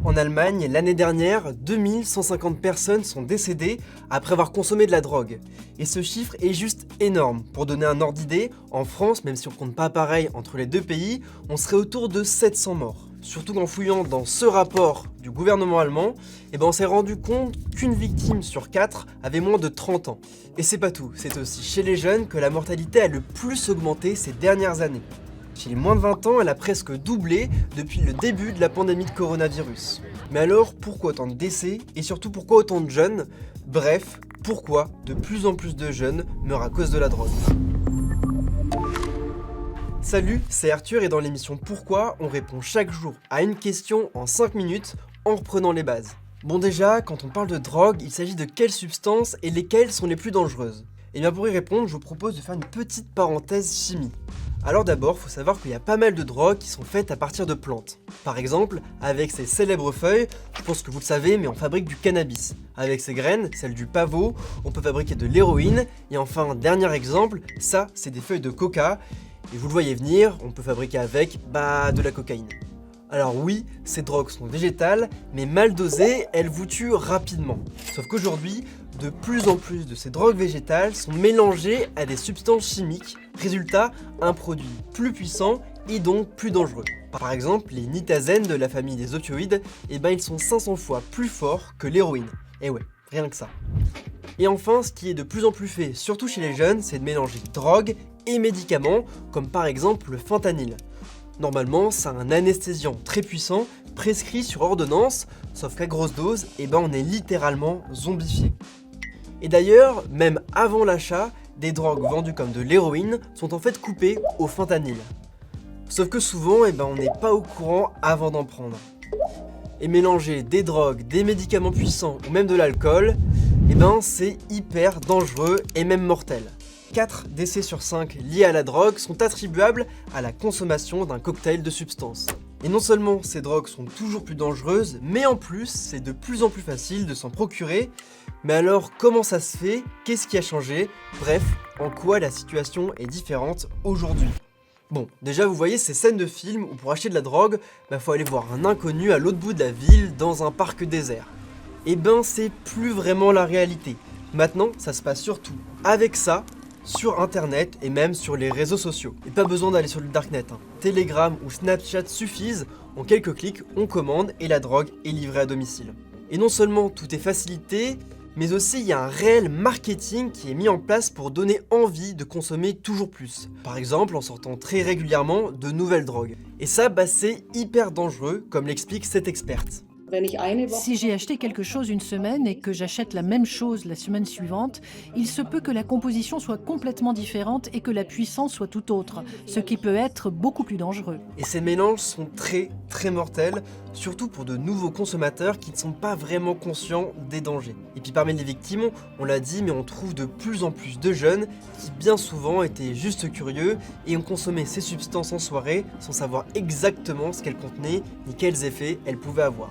En Allemagne, l'année dernière, 2150 personnes sont décédées après avoir consommé de la drogue. Et ce chiffre est juste énorme. Pour donner un ordre d'idée, en France, même si on compte pas pareil entre les deux pays, on serait autour de 700 morts. Surtout qu'en fouillant dans ce rapport du gouvernement allemand, on s'est rendu compte qu'une victime sur 4 avait moins de 30 ans. Et c'est pas tout, c'est aussi chez les jeunes que la mortalité a le plus augmenté ces dernières années. Chez les moins de 20 ans, elle a presque doublé depuis le début de la pandémie de coronavirus. Mais alors, pourquoi autant de décès et surtout pourquoi autant de jeunes? Bref, pourquoi de plus en plus de jeunes meurent à cause de la drogue? Salut, c'est Arthur et dans l'émission Pourquoi, on répond chaque jour à une question en 5 minutes en reprenant les bases. Bon déjà, quand on parle de drogue, il s'agit de quelles substances et lesquelles sont les plus dangereuses? Et bien pour y répondre, je vous propose de faire une petite parenthèse chimie. Alors d'abord, il faut savoir qu'il y a pas mal de drogues qui sont faites à partir de plantes. Par exemple, avec ces célèbres feuilles, je pense que vous le savez, mais on fabrique du cannabis. Avec ces graines, celles du pavot, on peut fabriquer de l'héroïne. Et enfin, dernier exemple, ça, c'est des feuilles de coca. Et vous le voyez venir, on peut fabriquer avec, de la cocaïne. Alors oui, ces drogues sont végétales, mais mal dosées, elles vous tuent rapidement. Sauf qu'aujourd'hui, de plus en plus de ces drogues végétales sont mélangées à des substances chimiques. Résultat, un produit plus puissant et donc plus dangereux. Par exemple, les nitazènes de la famille des opioïdes, ils sont 500 fois plus forts que l'héroïne. Et ouais, rien que ça. Et enfin, ce qui est de plus en plus fait, surtout chez les jeunes, c'est de mélanger drogue et médicaments, comme par exemple le fentanyl. Normalement, c'est un anesthésiant très puissant, prescrit sur ordonnance, sauf qu'à grosse dose, on est littéralement zombifié. Et d'ailleurs, même avant l'achat, des drogues vendues comme de l'héroïne sont en fait coupées au fentanyl. Sauf que souvent, on n'est pas au courant avant d'en prendre. Et mélanger des drogues, des médicaments puissants ou même de l'alcool, c'est hyper dangereux et même mortel. 4 décès sur 5 liés à la drogue sont attribuables à la consommation d'un cocktail de substances. Et non seulement ces drogues sont toujours plus dangereuses, mais en plus c'est de plus en plus facile de s'en procurer. Mais alors comment ça se fait? Qu'est-ce qui a changé? Bref, en quoi la situation est différente aujourd'hui? Bon, déjà vous voyez ces scènes de films où pour acheter de la drogue, faut aller voir un inconnu à l'autre bout de la ville dans un parc désert. C'est plus vraiment la réalité. Maintenant, ça se passe surtout avec ça, sur internet et même sur les réseaux sociaux. Et pas besoin d'aller sur le darknet, Telegram ou Snapchat suffisent, en quelques clics on commande et la drogue est livrée à domicile. Et non seulement tout est facilité, mais aussi il y a un réel marketing qui est mis en place pour donner envie de consommer toujours plus. Par exemple en sortant très régulièrement de nouvelles drogues. Et ça c'est hyper dangereux, comme l'explique cette experte. Si j'ai acheté quelque chose une semaine et que j'achète la même chose la semaine suivante, il se peut que la composition soit complètement différente et que la puissance soit tout autre, ce qui peut être beaucoup plus dangereux. Et ces mélanges sont très mortels, surtout pour de nouveaux consommateurs qui ne sont pas vraiment conscients des dangers. Et puis parmi les victimes, on l'a dit, mais on trouve de plus en plus de jeunes qui bien souvent étaient juste curieux et ont consommé ces substances en soirée sans savoir exactement ce qu'elles contenaient ni quels effets elles pouvaient avoir.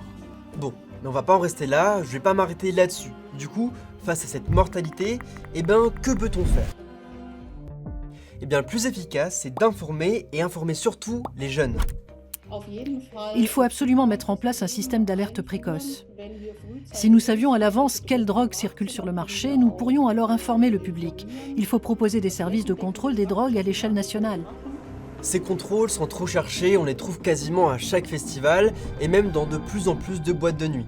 Bon, mais on va pas en rester là, je vais pas m'arrêter là-dessus. Du coup, face à cette mortalité, que peut-on faire? Le plus efficace, c'est d'informer et informer surtout les jeunes. Il faut absolument mettre en place un système d'alerte précoce. Si nous savions à l'avance quelle drogue circule sur le marché, nous pourrions alors informer le public. Il faut proposer des services de contrôle des drogues à l'échelle nationale. Ces contrôles, sans trop chercher, on les trouve quasiment à chaque festival et même dans de plus en plus de boîtes de nuit.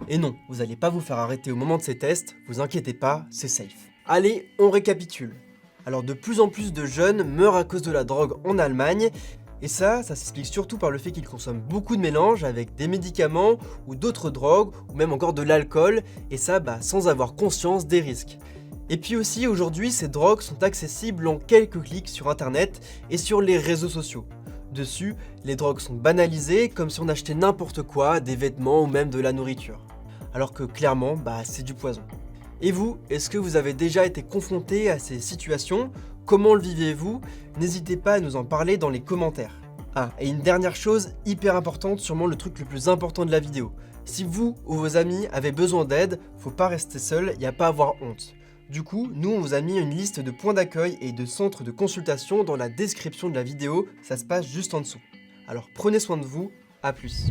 Et non, vous n'allez pas vous faire arrêter au moment de ces tests, vous inquiétez pas, c'est safe. Allez, on récapitule. Alors de plus en plus de jeunes meurent à cause de la drogue en Allemagne, et ça s'explique surtout par le fait qu'ils consomment beaucoup de mélanges avec des médicaments ou d'autres drogues, ou même encore de l'alcool, et ça sans avoir conscience des risques. Et puis aussi, aujourd'hui, ces drogues sont accessibles en quelques clics sur internet et sur les réseaux sociaux. Dessus, les drogues sont banalisées comme si on achetait n'importe quoi, des vêtements ou même de la nourriture. Alors que clairement, c'est du poison. Et vous, est-ce que vous avez déjà été confronté à ces situations? Comment le vivez-vous? N'hésitez pas à nous en parler dans les commentaires. Ah, et une dernière chose hyper importante, sûrement le truc le plus important de la vidéo. Si vous ou vos amis avez besoin d'aide, faut pas rester seul, y a pas à avoir honte. Du coup, nous on vous a mis une liste de points d'accueil et de centres de consultation dans la description de la vidéo, ça se passe juste en dessous. Alors prenez soin de vous, à plus.